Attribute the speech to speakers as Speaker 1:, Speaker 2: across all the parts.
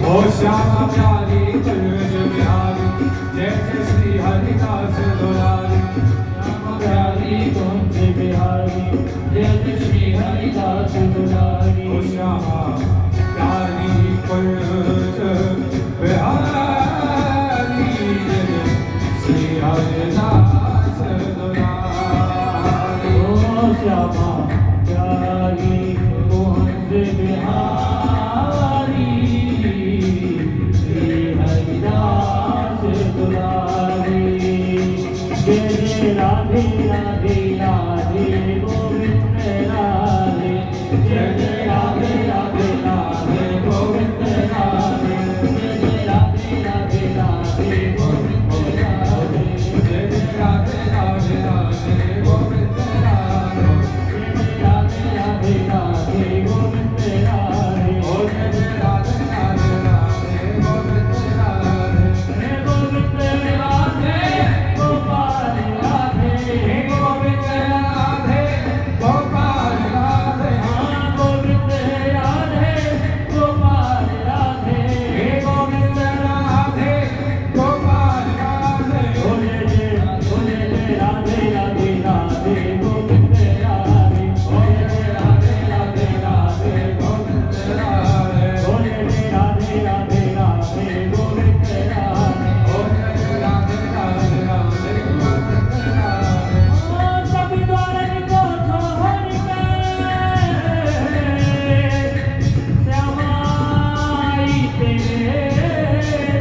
Speaker 1: ओ श्यामा प्यारी तुझ बिहारी जय जय श्री हरिदास दुलारी। श्यामा प्यारी तुझ बिहारी जय जय श्री हरिदास दुलारी। ओ श्यामा प्यारी तुझ बिहारी जय जय श्री हरिदास दुलारी। ओ श्यामा प्यारी तुझ बिहारी राधे राधे राधे गोविंद राधे जय जय राधे राधे राधे गोविंद राधे जय जय राधे राधे राधे गोविंद राधे जय जय राधे राधे राधे गोविंद राधे जय जय राधे राधे राधे गोविंद राधे ओ जय जय राधे राधे राधे गोविंद राधे हे गोविंद राधे गोपाल हे गोविंद राधे गोपाल राधे हाँ गोविंद राधे गोपाल राधे हे गोविंद राधे गोपाल राधे ओ जय जय राधे राधे राधे गोविंद राधे ओ जय जय राधे राधे राधे गोविंद राधे ओ जय जय राधे राधे राधे गोविंद राधे ओ जय जय राधे राधे राधे गोविंद राधे। सभी द्वारन को छोड़ के श्यामाई तेरे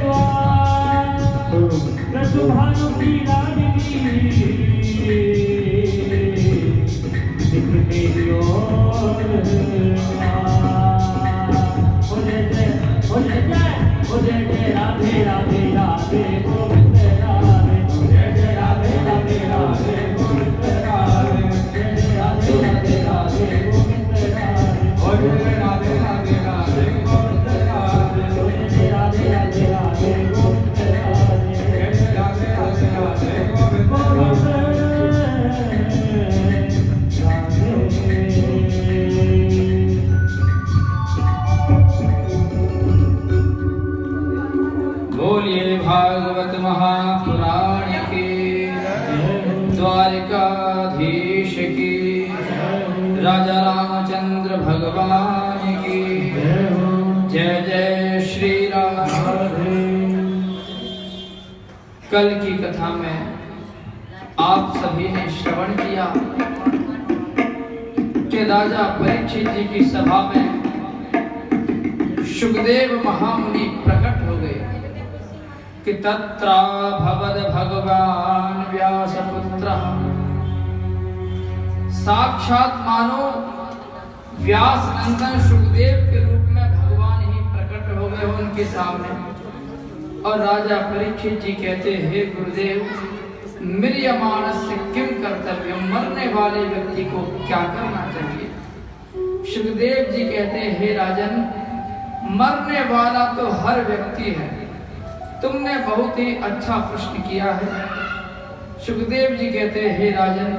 Speaker 1: द्वार रसुभानु की रानी दिख मेरी ओर हो जय जय हो जय जय हो जय जय राधे राधे राधे गोविंद राधे जय जय राधे राधे राधे गोविंद राधे जय जय राधे राधे राधे गोविंद राधे ओ जय जय राधे राधे राधे गोविंद राधे ओ जय जय राधे राधे राधे गोविंद राधे जय जय राधे राधे राधे गोविंद राधे। बोलिए भागवत महापुराण की द्वारिकाधीश की राजा रामचंद्र भगवान की जय जय श्री राम। कल की कथा में आप सभी ने श्रवण किया कि राजा परीक्षित जी की सभा में सुखदेव महामुनि प्रकट हो गए कि तत्रा भवद भगवान व्यासपुत्रः। साक्षात मानो व्यास नंदन सुखदेव के रूप में भगवान ही प्रकट हो गए उनके सामने। और राजा परीक्षित जी कहते हे गुरुदेव म्रियमाणस्य किम कर्तव्यम, मरने वाले व्यक्ति को क्या करना चाहिए। सुखदेव जी कहते हे राजन मरने वाला तो हर व्यक्ति है, तुमने बहुत ही अच्छा प्रश्न किया है। सुखदेव जी कहते हैं हे राजन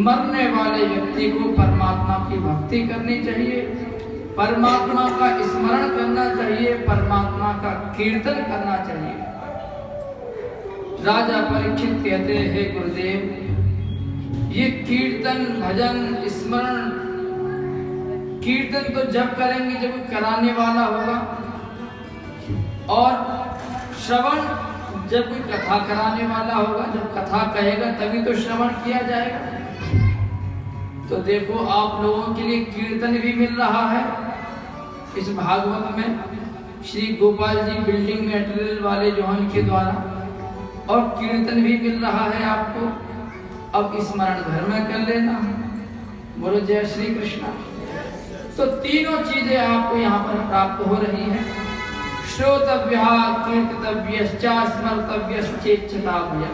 Speaker 1: मरने वाले व्यक्ति को परमात्मा की भक्ति करनी चाहिए, परमात्मा का स्मरण करना चाहिए, परमात्मा का कीर्तन करना चाहिए। राजा परीक्षित कहते हैं हे गुरुदेव ये कीर्तन भजन स्मरण, कीर्तन तो जब करेंगे जब कराने वाला होगा, और श्रवण जब कोई कथा कराने वाला होगा, जब कथा कहेगा तभी तो श्रवण किया जाएगा। तो देखो आप लोगों के लिए कीर्तन भी मिल रहा है इस भागवत में, श्री गोपाल जी बिल्डिंग मटेरियल वाले जो हैं उनके द्वारा, और कीर्तन भी मिल रहा है आपको। अब स्मरण घर में कर लेना, बोलो जय श्री कृष्ण। तो तीनों चीजें आपको यहाँ पर प्राप्त हो रही हैं। श्रोतव्यः कीर्तितव्यश्च स्मर्तव्यश्चेच्छताव्यः।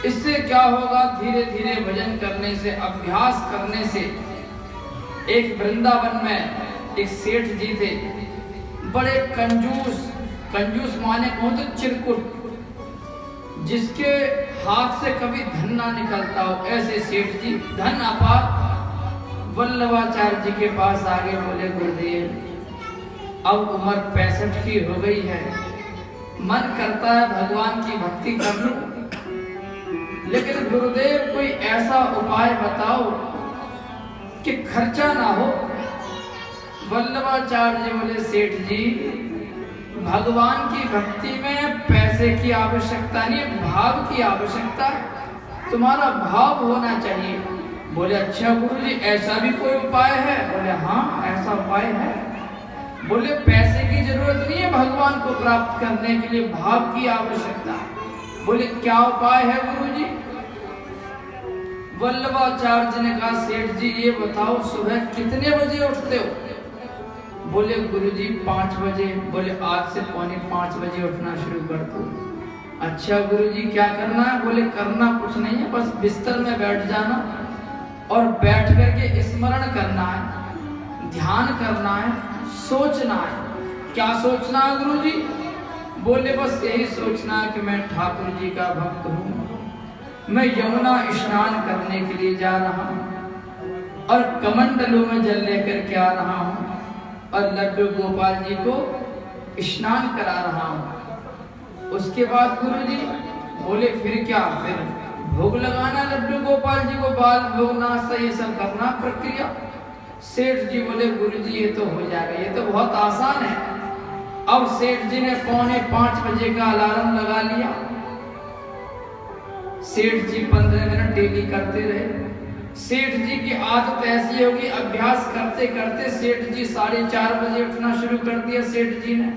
Speaker 2: इससे क्या होगा, धीरे धीरे भजन करने से, अभ्यास करने से। एक वृंदावन में एक सेठ जी थे, बड़े कंजूस, कंजूस माने कौन तो चिरकुट, जिसके हाथ से कभी धन ना निकलता हो, ऐसे सेठ जी धन अपार। वल्लभाचार्य जी के पास आगे बोले, गुरुदेव अब उम्र 65 की हो गई है, मन करता है भगवान की भक्ति कर लूं, लेकिन गुरुदेव कोई ऐसा उपाय बताओ कि खर्चा ना हो। वल्लभाचार्य जी बोले, सेठ जी भगवान की भक्ति में पैसे की आवश्यकता नहीं, भाव की आवश्यकता है, तुम्हारा भाव होना चाहिए। बोले अच्छा गुरुजी ऐसा भी कोई उपाय है? बोले हाँ ऐसा उपाय है। बोले पैसे की जरूरत नहीं है भगवान को प्राप्त करने के लिए, भाव की आवश्यकता है। बोले क्या उपाय है गुरुजी? वल्लभाचार्य जी ने कहा, सेठ जी ये बताओ सुबह कितने बजे उठते हो? बोले गुरुजी 5 बजे। बोले आज से 4:45 बजे उठना शुरू कर दो। अच्छा गुरुजी क्या करना है? बोले करना कुछ नहीं है, बस बिस्तर में बैठ जाना और बैठ करके स्मरण करना है, ध्यान करना है, सोचना है। क्या सोचना है गुरुजी? बोले बस यही सोचना है कि मैं ठाकुर जी का भक्त हूँ, मैं यमुना स्नान करने के लिए जा रहा हूँ और कमंडलों में जल लेकर के आ रहा हूँ और लड्डू गोपाल जी को स्नान करा रहा हूँ। उसके बाद गुरुजी बोले फिर क्या? फिर भोग लगाना लड्डू गोपाल जी को, बाल भोग नाश्ता ये सब करना प्रक्रिया। सेठ जी बोले गुरुजी ये तो हो जाएगा, ये तो बहुत आसान है। अब सेठ जी ने 4:45 बजे का अलार्म लगा लिया। सेठ जी 15 मिनट डेली करते रहे। सेठ जी की आदत ऐसी होगी, अभ्यास करते करते सेठ जी 4:30 बजे उठना शुरू कर दिया सेठ जी ने।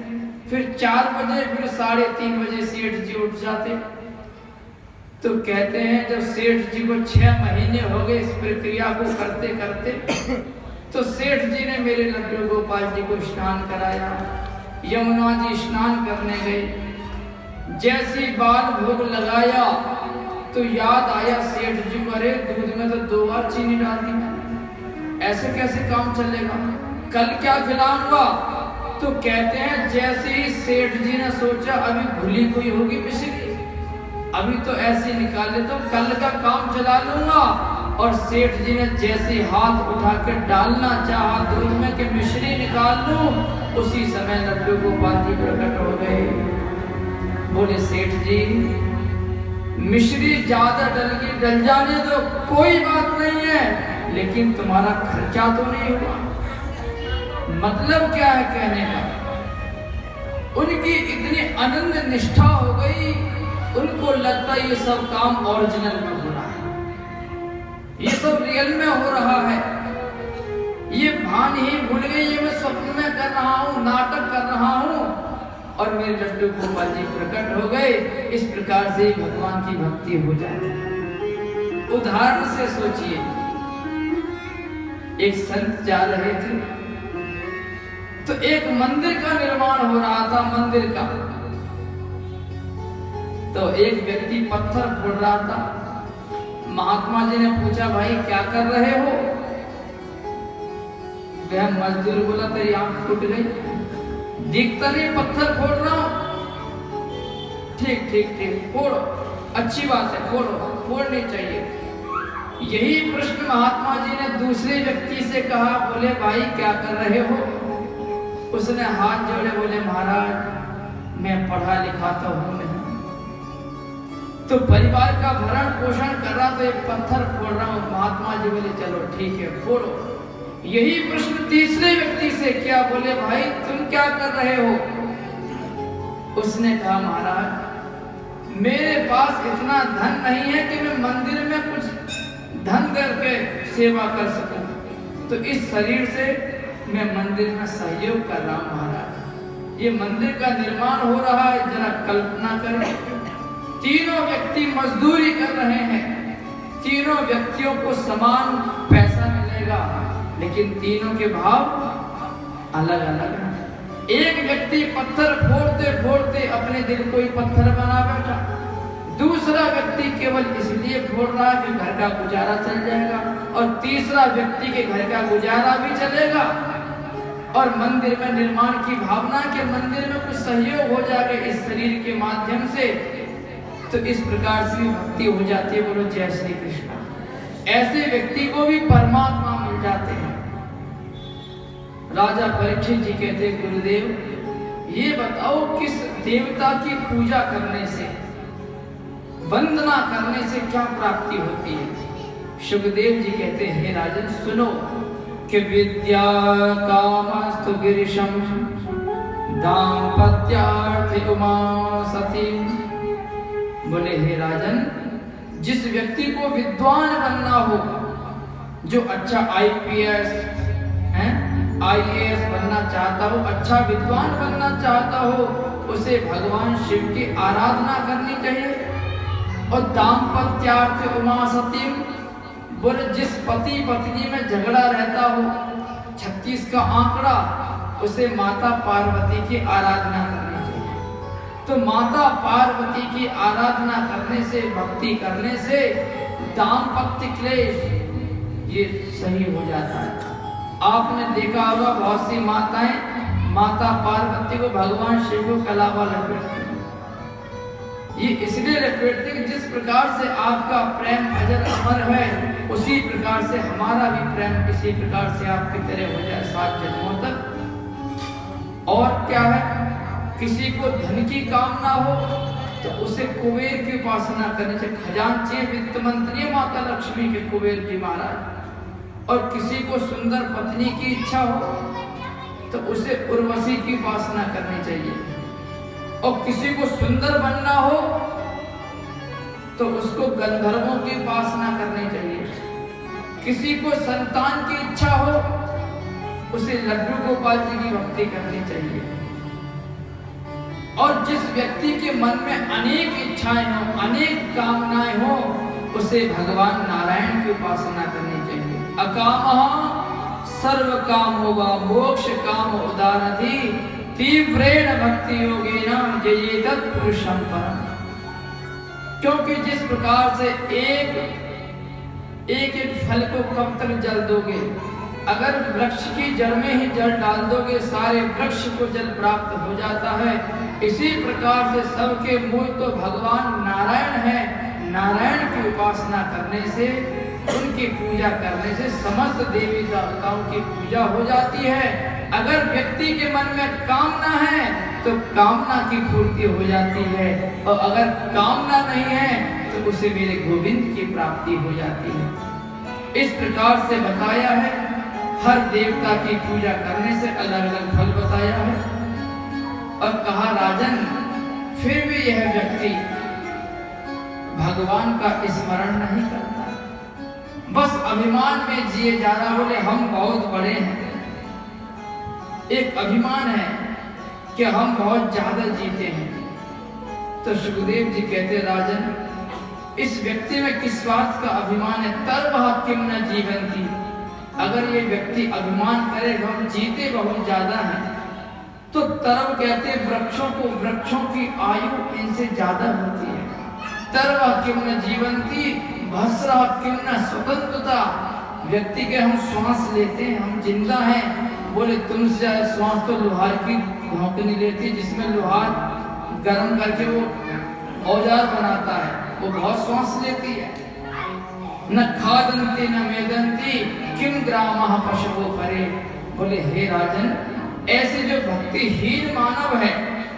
Speaker 2: फिर 4 बजे, फिर 3:30 बजे सेठ जी उठ जाते। तो कहते हैं जब सेठ जी को 6 महीने हो गए इस प्रक्रिया को करते करते, तो सेठ जी ने मेरे लड्डू गोपाल जी को स्नान कराया। यमुना जी स्नान करने गए, जैसी बाल भोग लगाया तो याद आया सेठ जी को, अरे दूध में तो 2 बार चीनी डाल दी मैंने, ऐसे कैसे काम चलेगा, कल क्या खिलाऊंगा? तो कहते हैं जैसे ही सेठ जी ने सोचा अभी घुली कोई होगी मिश्री, अभी तो ऐसे निकाले तो कल का काम चला लूंगा। और सेठ जी ने जैसे हाथ उठा कर डालना चाहा दूध में कि मिश्री निकाल लूं, उसी समय लड्डू गोपाल जी प्रकट हो गए। बोले सेठ जी मिश्री ज्यादा डल जाने दो, कोई बात नहीं है, लेकिन तुम्हारा खर्चा तो नहीं हुआ। मतलब क्या है कहने का? उनकी इतनी अनन्य निष्ठा हो गई, उनको लगता ये सब काम ओरिजिनल में हो रहा है, ये सब रियल में हो रहा है, ये भान ही भूल गई, ये मैं स्वप्न में कर रहा हूँ, नाटक कर रहा हूँ और मेरे लड्डू गोपाल जी प्रकट हो गए। इस प्रकार से भगवान की भक्ति हो जाती है। उदाहरण से सोचिए, एक संत जा रहे थे तो एक मंदिर का निर्माण हो रहा था, मंदिर का। तो एक व्यक्ति पत्थर फोड़ रहा था। महात्मा जी ने पूछा भाई क्या कर रहे हो? वह मजदूर बोला तेरी आंख फूट गई, दिखता नहीं पत्थर फोड़ रहा हूं। ठीक ठीक ठीक फोड़ो, अच्छी बात है, फोड़नी चाहिए। यही प्रश्न महात्मा जी ने दूसरे व्यक्ति से कहा। बोले भाई क्या कर रहे हो? उसने हाथ जोड़े, बोले महाराज मैं पढ़ा लिखा तो हूं नहीं, तो परिवार का भरण पोषण कर रहा, तो एक पत्थर फोड़ रहा हूं। महात्मा जी बोले चलो ठीक है फोड़ो। यही प्रश्न तीसरे व्यक्ति से किया। बोले भाई तुम क्या कर रहे हो? उसने कहा महाराज मेरे पास इतना धन नहीं है कि मैं मंदिर में कुछ धन करके सेवा कर सकूं, तो इस शरीर से मैं मंदिर में सहयोग कर रहा हूं। महाराज ये मंदिर का निर्माण हो रहा है, जरा कल्पना करें, तीनों व्यक्ति मजदूरी कर रहे हैं, तीनों व्यक्तियों को समान पैसा मिलेगा, लेकिन तीनों के भाव अलग अलग हैं। एक व्यक्ति पत्थर फोड़ते फोड़ते अपने दिल को ही पत्थर बना बैठा, दूसरा व्यक्ति केवल इसलिए बोल रहा है कि घर का गुजारा चल जाएगा, और तीसरा व्यक्ति के घर का गुजारा भी चलेगा और मंदिर में निर्माण की भावना के मंदिर में कुछ सहयोग हो जाएगा इस शरीर के माध्यम से, तो इस प्रकार से भी भक्ति हो जाती है। बोलो जय श्री कृष्ण। ऐसे व्यक्ति को भी परमात्मा मिल जाते हैं। राजा परीक्षित जी कहते गुरुदेव ये बताओ किस देवता की पूजा करने से, वंदना करने से क्या प्राप्ति होती है। सुखदेव जी कहते हैं राजन सुनो कि विद्या कामस्तु गिरिशम दाम्पत्यार्थ उमा सती। बोले हे राजन, जिस व्यक्ति को विद्वान बनना हो, जो अच्छा IPS है IAS बनना चाहता हो, अच्छा विद्वान बनना चाहता हो, उसे भगवान शिव की आराधना करनी चाहिए। और दाम्पत्यार्थ उमा सती, बोले जिस पति पत्नी में झगड़ा रहता हो 36 का आंकड़ा, उसे माता पार्वती की आराधना करनी चाहिए। तो माता पार्वती की आराधना करने से, भक्ति करने से दाम्पत्य क्लेश ये सही हो जाता है। आपने देखा होगा बहुत सी माताएं माता पार्वती को भगवान शिव को कलावा लपेटती हैं। ये इसलिए लपेटते कि जिस प्रकार से आपका प्रेम अजर अमर है, उसी प्रकार से हमारा भी प्रेम इसी प्रकार से आपकी तरह हो जाए 7 जन्मों तक। और क्या है, किसी को धन की कामना हो तो उसे कुबेर की उपासना करनी चाहिए। खजांची वित्त मंत्री माता लक्ष्मी के कुबेर जी महाराज। और किसी को सुंदर पत्नी की इच्छा हो तो उसे उर्वशी की उपासना करनी चाहिए। और किसी को सुंदर बनना हो तो उसको गंधर्वों की उपासना करनी चाहिए। किसी को संतान की इच्छा हो उसे लड्डू गोपाल जी की भक्ति करनी चाहिए। और जिस व्यक्ति के मन में अनेक इच्छाएं हो, अनेक कामनाएं हो, उसे भगवान नारायण की उपासना करनी चाहिए। अकामः सर्व कामो वा मोक्ष काम उदारधि तीव्रेण भक्ति योगेन जयेत पुरुषं परम। क्योंकि जिस प्रकार से एक फल को कब तक जल दोगे, अगर वृक्ष की जड़ में ही जल डाल दोगे सारे वृक्ष को जल प्राप्त हो जाता है। इसी प्रकार से सबके मूल तो भगवान नारायण है। नारायण की उपासना करने से, उनकी पूजा करने से समस्त देवी देवताओं की पूजा हो जाती है। अगर व्यक्ति के मन में कामना है तो कामना की पूर्ति हो जाती है, और अगर कामना नहीं है तो उसे मेरे गोविंद की प्राप्ति हो जाती है। इस प्रकार से बताया है। हर देवता की पूजा करने से अलग अलग फल बताया है। और कहा राजन, फिर भी यह व्यक्ति भगवान का स्मरण नहीं करता, बस अभिमान में जिए जा रहा। बोले हम बहुत बड़े हैं, एक अभिमान है कि हम बहुत ज्यादा जीते हैं। तो सुखदेव जी कहते राजन, इस व्यक्ति में किस बात का अभिमान है? तर्वः किम न जीवन्ति। अगर ये व्यक्ति अभिमान करे हम जीते बहुत ज्यादा हैं, तो तरव कहते वृक्षों की आयु इनसे ज्यादा होती है। तर्वः किम न जीवन्ति भस्रः किम न स्वतंत्रता। व्यक्ति के हम श्वास लेते हैं, हम जिंदा हैं। बोले तुमसे श्वास तो लोहार की भौंकनी लेती, जिसमें लोहार गर्म करके वो औजार बनाता है, वो बहुत श्वास लेती है। न खादंती न मेदंती किम ग्रामः पशवो परे। बोले हे राजन, ऐसे जो भक्तिहीन मानव है,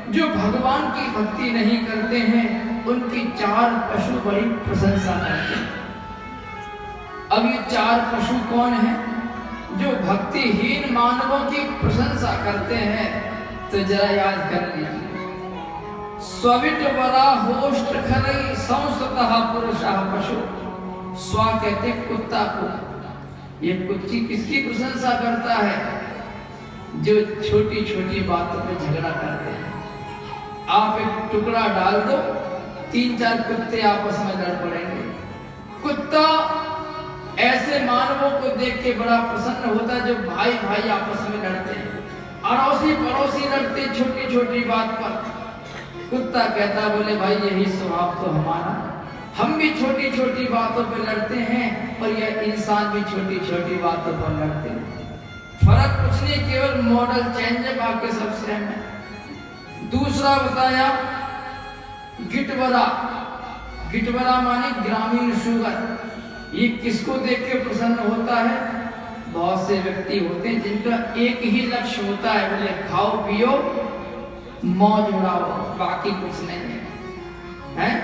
Speaker 2: जो भगवान की भक्ति नहीं करते हैं, उनकी 4 पशु बड़ी प्रशंसा करते हैं। अब ये 4 पशु कौन है जो भक्तिहीन मानवों की प्रशंसा करते हैं? तो जरा याद कर लीजिए। स्विट बरा होष्ट खरई संसतः पुरुषः पशु। स्व कहते कुत्ता को। ये कुत्ती किसकी प्रशंसा करता है? जो छोटी छोटी बातों पे झगड़ा करते हैं। आप एक टुकड़ा डाल दो, 3-4 कुत्ते आपस में लड़ पड़ेंगे। कुत्ता ऐसे मानवों को देख के बड़ा प्रसन्न होता है जो भाई भाई आपस में लड़ते हैं, अड़ोसी पड़ोसी लड़ते छोटी छोटी बात पर। कुत्ता कहता बोले भाई यही स्वभाव तो हमारा, हम भी छोटी छोटी बातों पर लड़ते हैं और यह इंसान भी छोटी छोटी बातों पर लड़ते हैं। फर्क कुछ नहीं, केवल मॉडल चेंज है, बाकी सब सेम है। दूसरा बताया गिटवरा। गिटवरा माने ग्रामीण शुगर। ये किसको देख के प्रसन्न होता है? बहुत से व्यक्ति होते हैं जिनका एक ही लक्ष्य होता है, बोले खाओ पियो मौज उड़ाओ, बाकी कुछ नहीं है, हैं?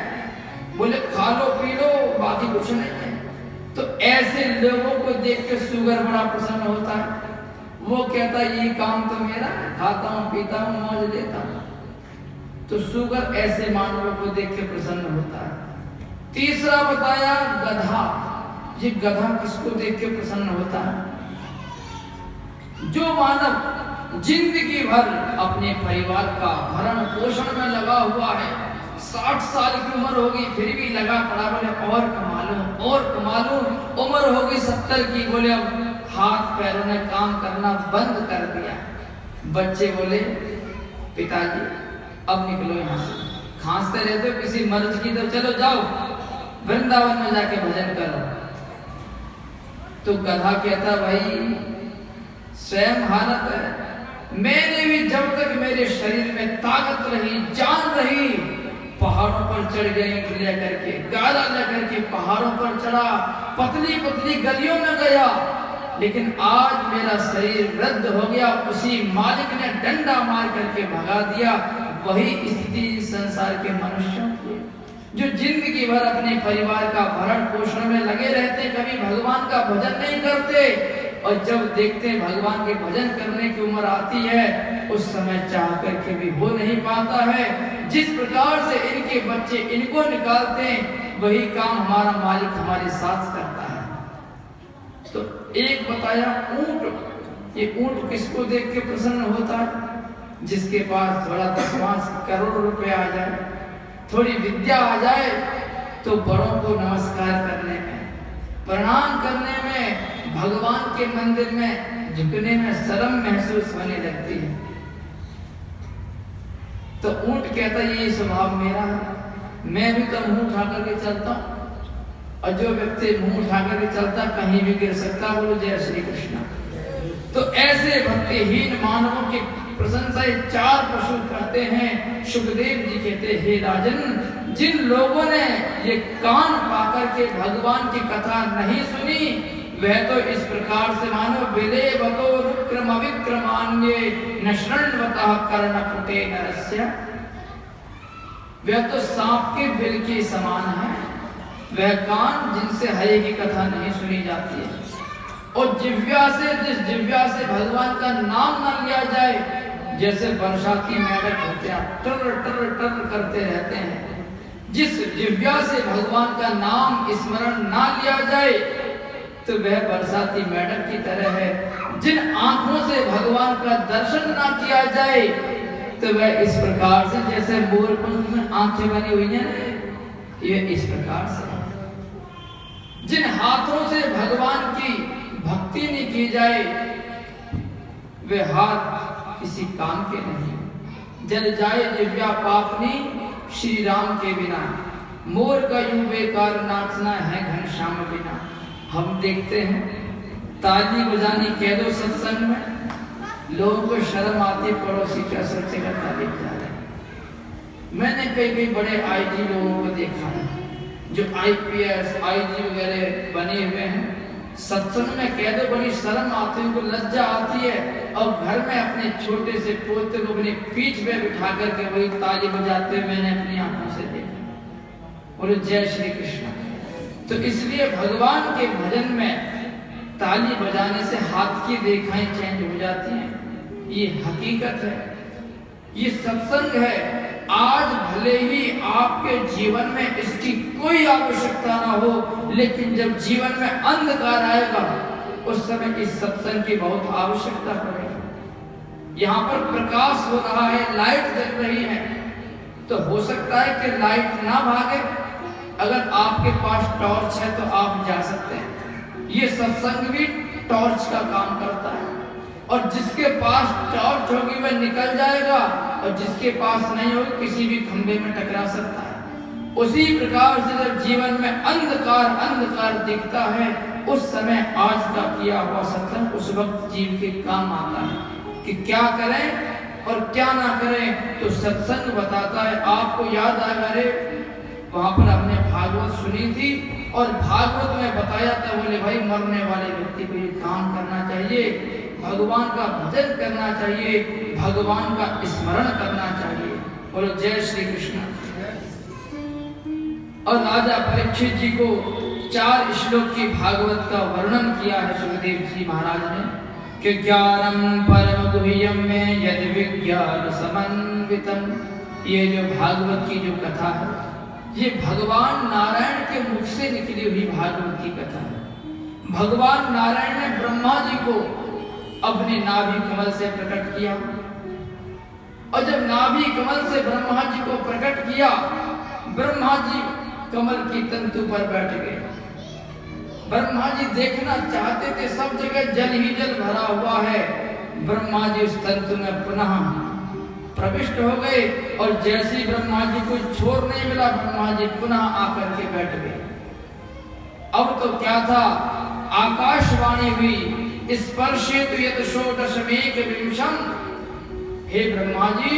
Speaker 2: बोले खा लो पी लो, बाकी कुछ नहीं है। तो ऐसे लोगों को देख के शुगर बड़ा प्रसन्न होता है। वो कहता है ये काम तो मेरा, खाता हूँ पीता हूँ मौज लेता हूँ। तो शुगर ऐसे मानवों को देख के प्रसन्न होता है। तीसरा बताया गधा। ये गधा किसको देख के प्रसन्न होता है? जो मानव जिंदगी भर अपने परिवार का भरण पोषण में लगा हुआ है, 60 साल की उम्र होगी फिर भी लगा पड़ा, बोले और कमा लूं और कमा लूं। उम्र होगी 70 की, बोले अब हाथ पैरों ने काम करना बंद कर दिया। बच्चे बोले पिताजी अब निकलो यहाँ से, खांसते रहते हो किसी मर्ज की, तो चलो जाओ वृंदावन में जाके भजन करो। तो गधा कहता भाई स्वयं हालत है, मैंने भी जब तक मेरे शरीर में ताकत रही, जान रही, पहाड़ों पर चढ़ गए लेकर के, गाड़ा लेकर के पहाड़ों पर चढ़ा, पतली पतली गलियों में गया, लेकिन आज मेरा शरीर वृद्ध हो गया, उसी मालिक ने डंडा मार करके भगा दिया। वही स्थिति संसार के मनुष्यों की, जो जिंदगी भर अपने परिवार का भरण पोषण में लगे रहते, कभी भगवान का भजन नहीं करते, और जब देखते हैं भगवान के भजन करने की उम्र आती है, उस समय चाह करके भी हो नहीं पाता है। जिस प्रकार से इनके बच्चे इनको निकालते हैं, वही काम हमारा मालिक हमारे साथ करता है। तो एक बताया ऊंट। ये ऊंट किसको देख के प्रसन्न होता है? जिसके पास थोड़ा 10-5 करोड़ रुपए आ जाए, थोड़ी विद्या आ जाए, तो बड़ों को नमस्कार करने में, प्रणाम करने में, भगवान के मंदिर में झुकने में शर्म महसूस होने लगती है। तो ऊंट कहता ये स्वभाव मेरा है, मैं भी तो मुंह उठा करके चलता हूँ, और जो व्यक्ति मुंह उठा करके चलता कहीं भी गिर सकता। बोलो जय श्री कृष्ण। तो ऐसे भक्तिहीन मानवों की प्रशंसा 4 पशु करते हैं। सुखदेव जी कहते हे राजन, जिन लोगों ने ये कान पाकर के भगवान की कथा नहीं सुनी, वह तो इस प्रकार से मानो विले बतो रुक्रम अविक्रमान्ये न शृण्वतः कर्णपुटे नरस्य। वह तो सांप के बिल के समान है, वह कान जिनसे हरि की कथा नहीं सुनी जाती है। और जिह्वा से, जिस जिह्वा से भगवान का नाम न लिया जाए, जैसे बरसाती मेढक होते हैं टर टर टर करते रहते हैं, जिस जिह्वा से भगवान का नाम स्मरण ना लिया जाए, तो वह बरसाती मेढक की तरह है। जिन आंखों से भगवान का दर्शन ना किया जाए, तो वह इस प्रकार से, जैसे मोर पंख में आंखें बनी हुई हैं, ये इस प्रकार से। जिन हाथों से भगवान की भक्ति नहीं की जाए, वे हाथ किसी काम के नहीं। जल जाए जिह्वा पापनी श्री राम के बिना, मोर का यूं बेकार नाचना है घनश्याम बिना। हम देखते हैं ताली बजानी कह दो सत्संग में, लोगों को शर्म आती, पड़ोसी क्या सोचेगा ताली बजा रहे। मैंने कई बड़े आईजी लोगों को देखा है, जो आईपीएस आईजी वगैरह बने हुए हैं, सत्संग में कह दो बड़ी शर्म आती है, उनको लज्जा आती है, और घर में अपने छोटे से पोते को अपनी पीठ पे बिठा करके वही ताली बजाते हुए मैंने अपनी आंखों से देखा। बोले जय श्री कृष्ण। तो इसलिए भगवान के भजन में ताली बजाने से हाथ की रेखाएं चेंज हो जाती हैं, ये हकीकत है, ये सत्संग है। आज भले ही आपके जीवन में इसकी कोई आवश्यकता ना हो, लेकिन जब जीवन में अंधकार आएगा, उस समय इस सत्संग की बहुत आवश्यकता पड़ेगी। यहाँ पर प्रकाश हो रहा है, लाइट जल रही है, तो हो सकता है कि लाइट ना भागे। अगर आपके पास टॉर्च है तो आप जा सकते हैं। ये सत्संग भी टॉर्च का काम करता है, और जिसके पास टॉर्च होगी वह निकल जाएगा, और जिसके पास नहीं हो किसी भी खंभे में टकरा सकता है। उसी प्रकार से जब जीवन में अंधकार अंधकार दिखता है, उस समय आज का किया हुआ सत्संग उस वक्त जीव के काम आता है कि क्या करें और क्या ना करें। तो सत्संग बताता है। आपको याद आएगा, अरे वहां पर हमने भागवत सुनी थी और भागवत में बताया था, बोले भाई मरने वाले व्यक्ति को ये काम करना चाहिए, भगवान का भजन करना चाहिए, भगवान का स्मरण करना चाहिए। बोलो जय श्री कृष्ण। और राजा परीक्षित जी को 4 श्लोक की भागवत का वर्णन किया है सुखदेव जी महाराज ने कि ज्ञानम परम गुह्यम में यदि विज्ञान समन्वितम। ये जो भागवत की जो कथा है, ये भगवान नारायण के मुख से निकली हुई भागवत की कथा है। भगवान नारायण ने ब्रह्मा जी को अपने नाभि कमल से प्रकट किया, और जब नाभि कमल से ब्रह्मा जी को प्रकट किया, ब्रह्मा जी कमल की तंतु पर बैठ गए। ब्रह्मा जी देखना चाहते थे, सब जगह जल ही जल भरा हुआ है। ब्रह्मा जी उस तंतु में पुनः प्रविष्ट हो गए, और जैसे ब्रह्मा जी को छोर नहीं मिला, ब्रह्मा जी पुनः आकर के बैठ गए। अब तो क्या था, आकाशवाणी हुई, स्पर्शेतु यत् षोडशमेक विंशम। हे ब्रह्मा जी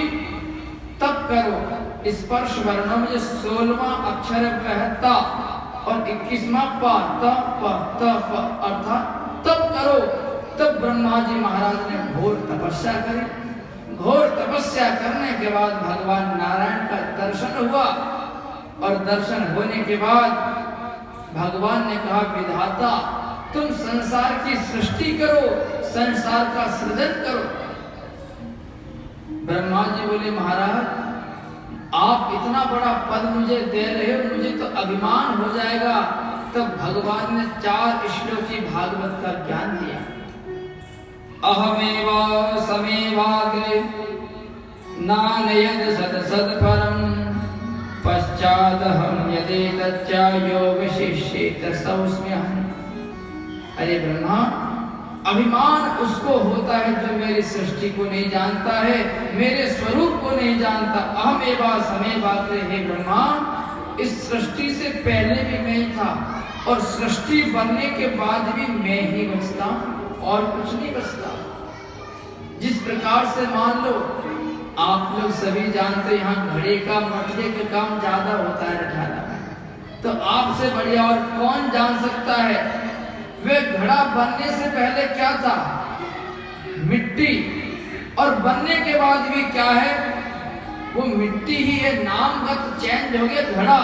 Speaker 2: तब करो। स्पर्श वर्णों में 16वां अक्षर बहता और 21वां प अर्थात तब करो। तब ब्रह्मा जी महाराज ने घोर तपस्या करी। घोर तपस्या करने के बाद भगवान नारायण का दर्शन हुआ, और दर्शन होने के बाद भगवान ने कहा, विधाता तुम संसार की सृष्टि करो, संसार का सृजन करो। ब्रह्मा जी बोले, महाराज आप इतना बड़ा पद मुझे दे रहे हो, मुझे तो अभिमान हो जाएगा। तब भगवान ने 4 श्लोक की भागवत का ज्ञान दिया। अहमेवा समेवाग्रे नानयद सद सद परम पश्चादहम यदेतच्चा यो विशिष्येत सौस्म्यहम्। अरे ब्रह्मा, अभिमान उसको होता है जो मेरी सृष्टि को नहीं जानता है, मेरे स्वरूप को नहीं जानता। अहमेवा समेवाग्रे, हे ब्रह्मा, इस सृष्टि से पहले भी मैं ही था, और सृष्टि बनने के बाद भी मैं ही बचता, और कुछ नहीं बचता। जिस प्रकार से मान लो, आप लोग सभी जानते, यहाँ घड़े का मटके का काम ज्यादा होता है रठाला में, तो आपसे बढ़िया और कौन जान सकता है वे घड़ा बनने से पहले क्या था, मिट्टी, और बनने के बाद भी क्या है, वो मिट्टी ही है। नामगत चेंज हो गया घड़ा,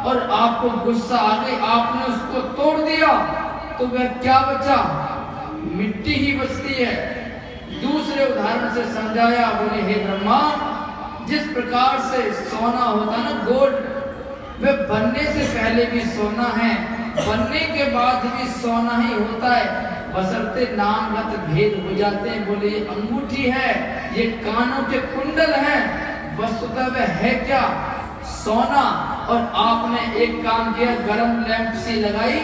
Speaker 2: और आपको गुस्सा आ गई, आपने उसको तोड़ दिया, तो वह क्या बचा, मिट्टी ही बचती है। दूसरे उदाहरण से समझाया, बोले हे ब्रह्मा, जिस प्रकार से सोना होता है ना, गोल्ड, वह बनने से पहले भी सोना है, बनने के बाद भी सोना ही होता है, बशर्ते नामगत भेद हो जाते हैं। बोले ये अंगूठी है, ये कानों के कुंडल हैं, वस्तुतः वह है क्या, सोना। और आपने एक काम किया, गरम लैंप सी लगाई,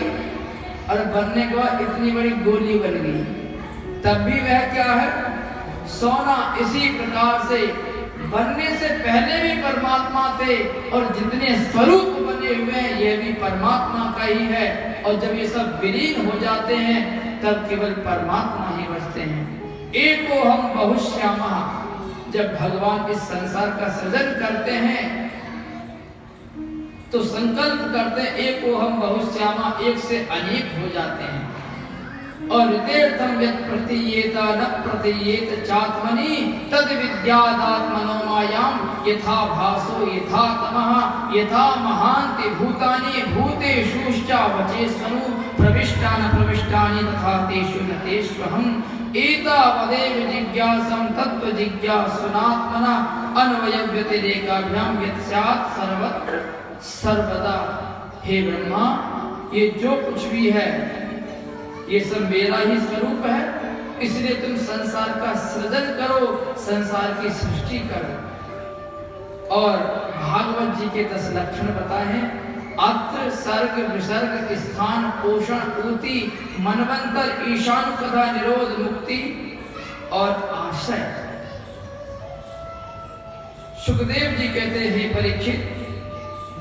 Speaker 2: और बनने के बाद इतनी बड़ी गोली बन गई, तब भी वह क्या है, सोना। इसी प्रकार से बनने से पहले भी परमात्मा थे, और जितने स्वरूप बने हुए हैं ये भी परमात्मा का ही है। और जब ये सब विलीन हो जाते हैं, तब केवल परमात्मा ही बचते हैं। एको हम बहुश्यामा। जब भगवान इस संसार का सृजन करते हैं तो संकल्प करते हैं, एको हम बहुश्यामा, एक से अनेक हो जाते हैं। और तीर्थम यत् प्रतीयेत न प्रतीयेत चात्मनि तद विद्यादात्मनो मायाम यथा भासो यथा तमः यथा महान्ति भूतानि भूतेषुश्च वचेष्वनु प्रविष्टान प्रविष्टानि तथा तेषु न तेष्वहम् एतावदेव जिज्ञासं तत्त्व जिज्ञासुनात्मना अन्वयव्यतिरेकाभ्याम यत् स्यात् सर्वत्र सर्वदा। हे ब्रह्मा, ये जो कुछ भी है ये सब मेरा ही स्वरूप है, इसलिए तुम संसार का सृजन करो, संसार की सृष्टि करो। और भागवत जी के 10 लक्षण बताए हैं। अत्र सर्ग विसर्ग स्थान पोषण ऊति मनवंतर ईशान तथा निरोध मुक्ति और आश्रय। सुखदेव जी कहते हैं परीक्षित,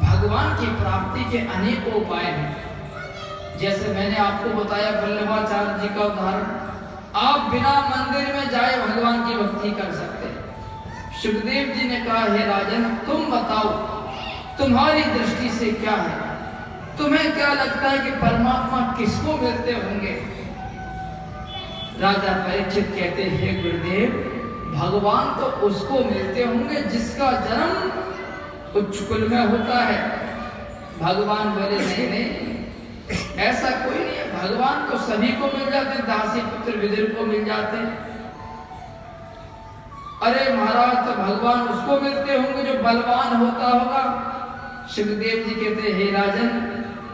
Speaker 2: भगवान की प्राप्ति के अनेक उपाय हैं। जैसे मैंने आपको बताया वल्लभाचार्य जी का उदाहरण, आप बिना मंदिर में जाए भगवान की भक्ति कर सकते हैं। सुखदेव जी ने कहा, हे राजन, तुम बताओ तुम्हारी दृष्टि से क्या है, तुम्हें क्या लगता है कि परमात्मा किसको मिलते होंगे? राजा परीक्षित कहते हैं, हे गुरुदेव, भगवान तो उसको मिलते होंगे जिसका जन्म उच्च कुल में होता है। भगवान बोले, नहीं नहीं, ऐसा कोई नहीं है, भगवान तो सभी को मिल जाते हैं, दासी पुत्र विदुर को मिल जाते हैं। अरे महाराज, तो भगवान उसको मिलते होंगे जो बलवान होता होगा। सुखदेव जी कहते, हे राजन,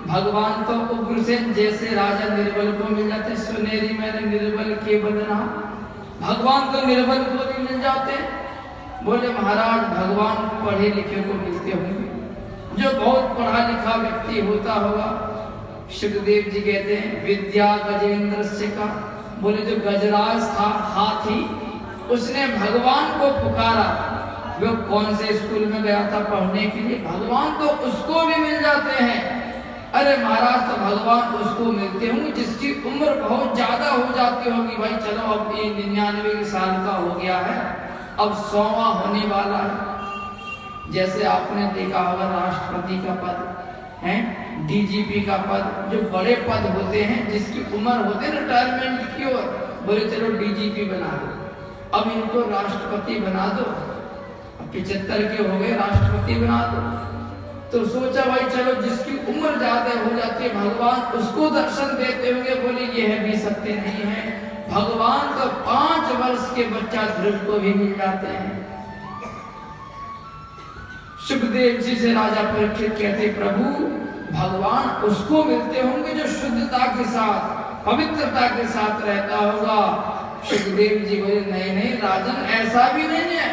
Speaker 2: भगवान तो उग्रसेन जैसे राजा निर्बल को मिल जाते हैं। सुनेरी मैंने निर्बल के बदना, भगवान तो निर्बल को भी मिल जाते हैं। बोले महाराज, भगवान पढ़े लिखे को मिलते होंगे, जो बहुत पढ़ा लिखा व्यक्ति होता होगा। सुखदेव जी कहते हैं, विद्या गजेंद्र से का, बोले जो गजराज था हाथी, उसने भगवान को पुकारा। वो कौन से स्कूल में गया था पढ़ने के लिए, भगवान तो उसको भी मिल जाते हैं। अरे महाराज, तो भगवान उसको मिलते होंगे जिसकी उम्र बहुत ज्यादा हो जाती होगी। भाई चलो, अब ये 99 साल का हो गया है, अब 100वां होने वाला है। जैसे आपने देखा होगा, राष्ट्रपति का पद है, डीजीपी का पद, जो बड़े पद होते हैं, जिसकी उम्र होती है रिटायरमेंट की ओर, बोले चलो डीजीपी बना दो, अब इनको राष्ट्रपति बना दो। 75 के हो गए, राष्ट्रपति बना दो। तो सोचा भाई चलो, जिसकी उम्र ज्यादा हो जाती है, भगवान उसको दर्शन देते होंगे। बोले ये है भी सत्य नहीं है, भगवान तो 5 वर्ष के बच्चा ध्रुव को भी मिल जाते हैं। सुखदेव जी से राजा परीक्षित कहते, प्रभु भगवान उसको मिलते होंगे जो शुद्धता के साथ, पवित्रता के साथ रहता होगा। सुखदेव जी बोले, नहीं नहीं राजन, ऐसा भी नहीं है।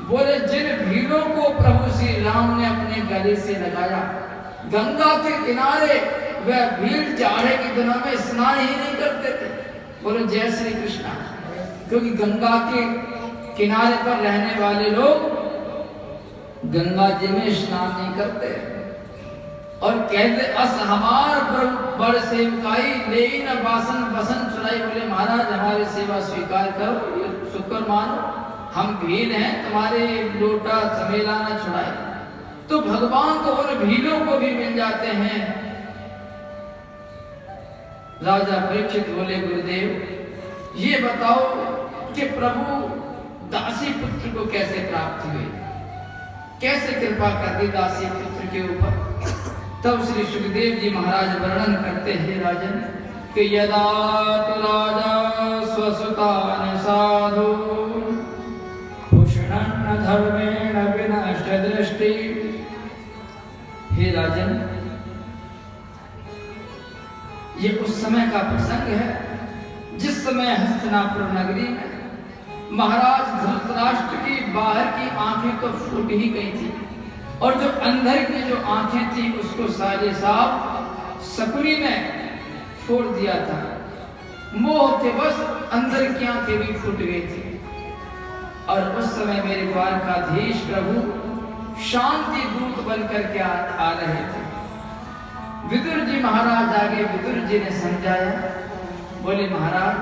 Speaker 2: बोले, जिन भीलों को प्रभु श्री राम ने अपने गले से लगाया गंगा के किनारे, वह भील जाड़े के दिनों में स्नान ही नहीं करते थे। बोले जय श्री कृष्णा, क्योंकि गंगा के किनारे पर रहने वाले लोग गंगा जी में स्नान नहीं करते और कहते, अस हमार बड़ सेवकाई ले न बासन बसन चुराई। बोले महाराज, हमारी सेवा स्वीकार करो, ये शुक्र मानो, हम भील हैं, तुम्हारे लोटा चमेला न छुड़ाए। तो भगवान तो उन भीलों को भी मिल जाते हैं। राजा परीक्षित बोले, गुरुदेव ये बताओ कि प्रभु दासी पुत्र को कैसे प्राप्त हुए, कैसे कृपा कर दी दासी पुत्र के ऊपर। तब श्री सुखदेव जी महाराज वर्णन करते हैं राजन कि यदा तो राजा स्वसुतान साधु पुष्णन्न धर्मेण विनष्ट दृष्टि। हे राजन, ये उस समय का प्रसंग है जिस समय हस्तिनापुर नगरी में महाराज धृतराष्ट्र की बाहर की आंखें तो फूट ही गई थी और जो अंदर की जो आंखें थी उसको साले साहब शकुनी ने फोड़ दिया था। मोह के बस अंदर की आंखें भी फूट गई थी। और उस समय मेरे द्वारकाधीश प्रभु शांति दूत बनकर के आ रहे थे। विदुर जी महाराज आगे, विदुर जी ने समझाया, बोले महाराज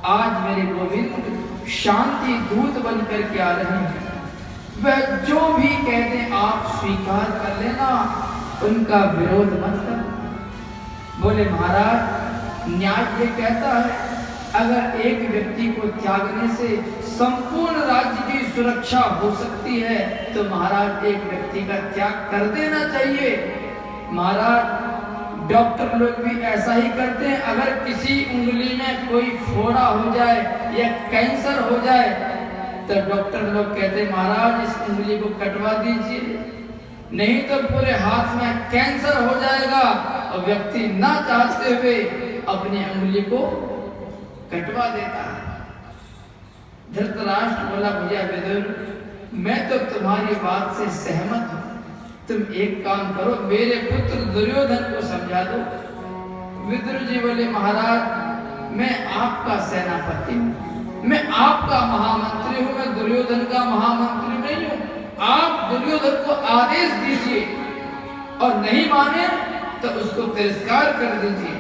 Speaker 2: आज मेरे गोविंद शांति दूत बनकर के आ रहे हैं, वह जो भी कहते आप स्वीकार कर लेना, उनका विरोध मत कर। बोले महाराज न्याय ये कहता है अगर एक व्यक्ति को त्यागने से संपूर्ण राज्य की सुरक्षा हो सकती है तो महाराज एक व्यक्ति का त्याग कर देना चाहिए। महाराज डॉक्टर लोग भी ऐसा ही करते हैं, अगर किसी उंगली में कोई फोड़ा हो जाए या कैंसर हो जाए तो डॉक्टर लोग कहते हैं महाराज इस उंगली को कटवा दीजिए, नहीं तो पूरे हाथ में कैंसर हो जाएगा। और व्यक्ति ना चाहते हुए अपनी उंगली को कटवा देता है। धृतराष्ट्र बोला भैया विदुर मैं तो तुम्हारी बात से सहमत हूं, तुम एक काम करो मेरे पुत्र दुर्योधन को समझा दो। विदुर जी बोले महाराज मैं आपका सेनापति हूं, मैं आपका महामंत्री हूं, मैं दुर्योधन का महामंत्री नहीं हूं। आप दुर्योधन को आदेश दीजिए और नहीं माने तो उसको तिरस्कार कर दीजिए।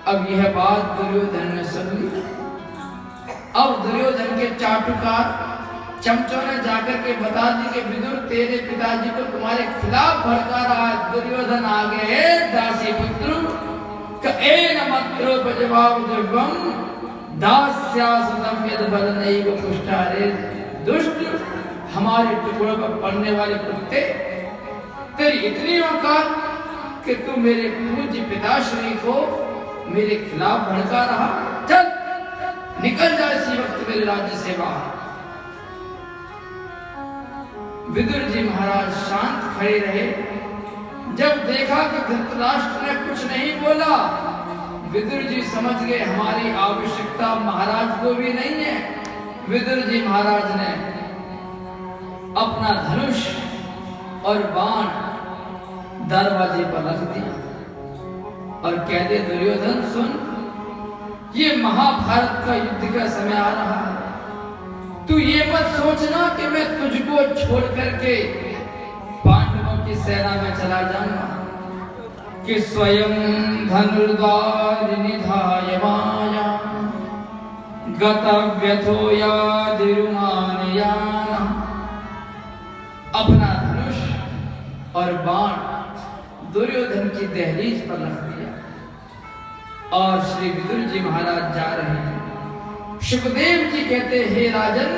Speaker 2: अब यह बात दुर्योधन ने सुन ली। अब दुर्योधन के चाटुकार चमचों ने जाकर के बता दी कि विदुर तेरे पिताजी को तुम्हारे खिलाफ भड़का रहा है। दुर्योधन आ गए दासी पुत्र कएन मत्रोपजवाव द्रव्यम दास्यासुतम यद बल नैव पुष्टारे। दुष्ट, हमारे टुकड़ों पर पड़ने वाले कुत्ते, तेरी इतनी औकात कि तू मेरे पूज्य पिताश्री को मेरे खिलाफ भड़का रहा। चल निकल जा इसी वक्त मेरे राज्य से बाहर। विदुर जी महाराज शांत खड़े रहे। जब देखा कि धृतराष्ट्र ने कुछ नहीं बोला, विदुर जी समझ गए हमारी आवश्यकता महाराज को भी नहीं है। विदुर जी महाराज ने अपना धनुष और बाण दरवाजे पर रख दिया और कह दे दुर्योधन सुन, ये महाभारत का युद्ध का समय आ रहा है। तू ये मत सोचना कि मैं तुझको छोड़ करके पांडवों की सेना में चला जाऊंगा कि स्वयं धनुर्धार निधाय माया गतव्यथो यादिरुमानयाना। अपना धनुष और बाण दुर्योधन की दहलीज पर रख दिया और श्री विदुर जी महाराज जा रहे हैं। सुखदेव जी कहते हे राजन,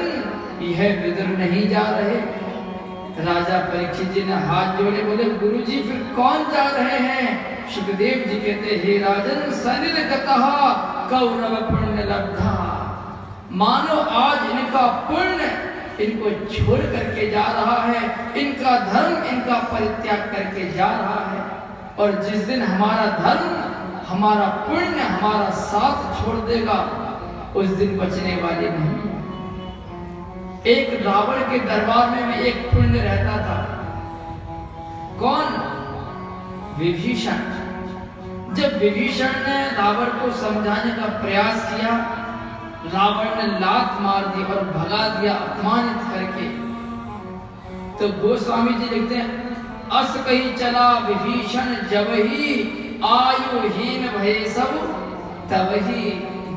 Speaker 2: यह विदुर नहीं जा रहे। राजा परीक्षित जी ने हाथ जोड़े, बोले गुरुजी फिर कौन जा रहे हैं? सुखदेव जी कहते हे राजन, सनिर्गतः कौरव पुण्य लब्धा। मानो आज इनका पुण्य इनको छोड़ करके जा रहा है, इनका धर्म इनका परित्याग करके जा रहा है। और जिस दिन हमारा धर्म हमारा पुण्य हमारा साथ छोड़ देगा, उस दिन बचने वाली नहीं। एक रावण के दरबार में भी एक पुण्य रहता था। कौन? विभीषण। जब विभीषण ने रावण को समझाने का प्रयास किया, रावण ने लात मार दी और भगा दिया अपमानित करके। तो गोस्वामी जी लिखते हैं, अस कहीं चला विभीषण जबहि आयुहीन भये सब तबहि।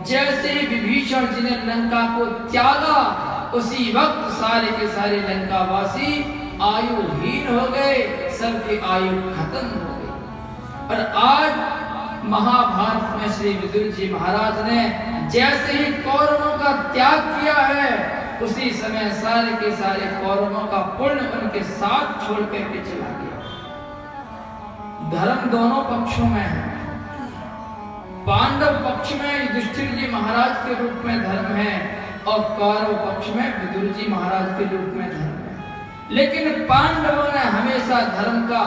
Speaker 2: जैसे विभीषण जी ने लंका को त्यागा, उसी वक्त सारे के सारे लंकावासी आयुहीन हो गए, सबकी आयु खत्म हो गई। और आज महाभारत में श्री विदुर जी महाराज ने जैसे ही कौरवों का त्याग किया है, उसी समय सारे के सारे कौरवों का पुण्य उनके साथ छोड़ करके चला गया। धर्म दोनों पक्षों में है। पांडव पक्ष में युधिष्ठिर जी महाराज के रूप में धर्म है और कौरव पक्ष में विदुर जी महाराज के रूप में धर्म है। लेकिन पांडवों ने हमेशा धर्म का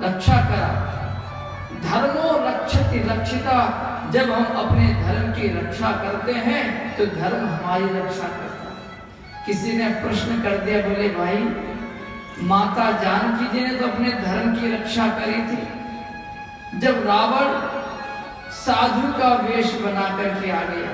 Speaker 2: रक्षा करा। धर्मो रक्षति रक्षिता। जब हम अपने धर्म की रक्षा करते हैं तो धर्म हमारी रक्षा करता है। किसी ने प्रश्न कर दिया, बोले भाई माता जानकी जी ने तो अपने धर्म की रक्षा करी थी। जब रावण साधु का वेश बना करके आ गया,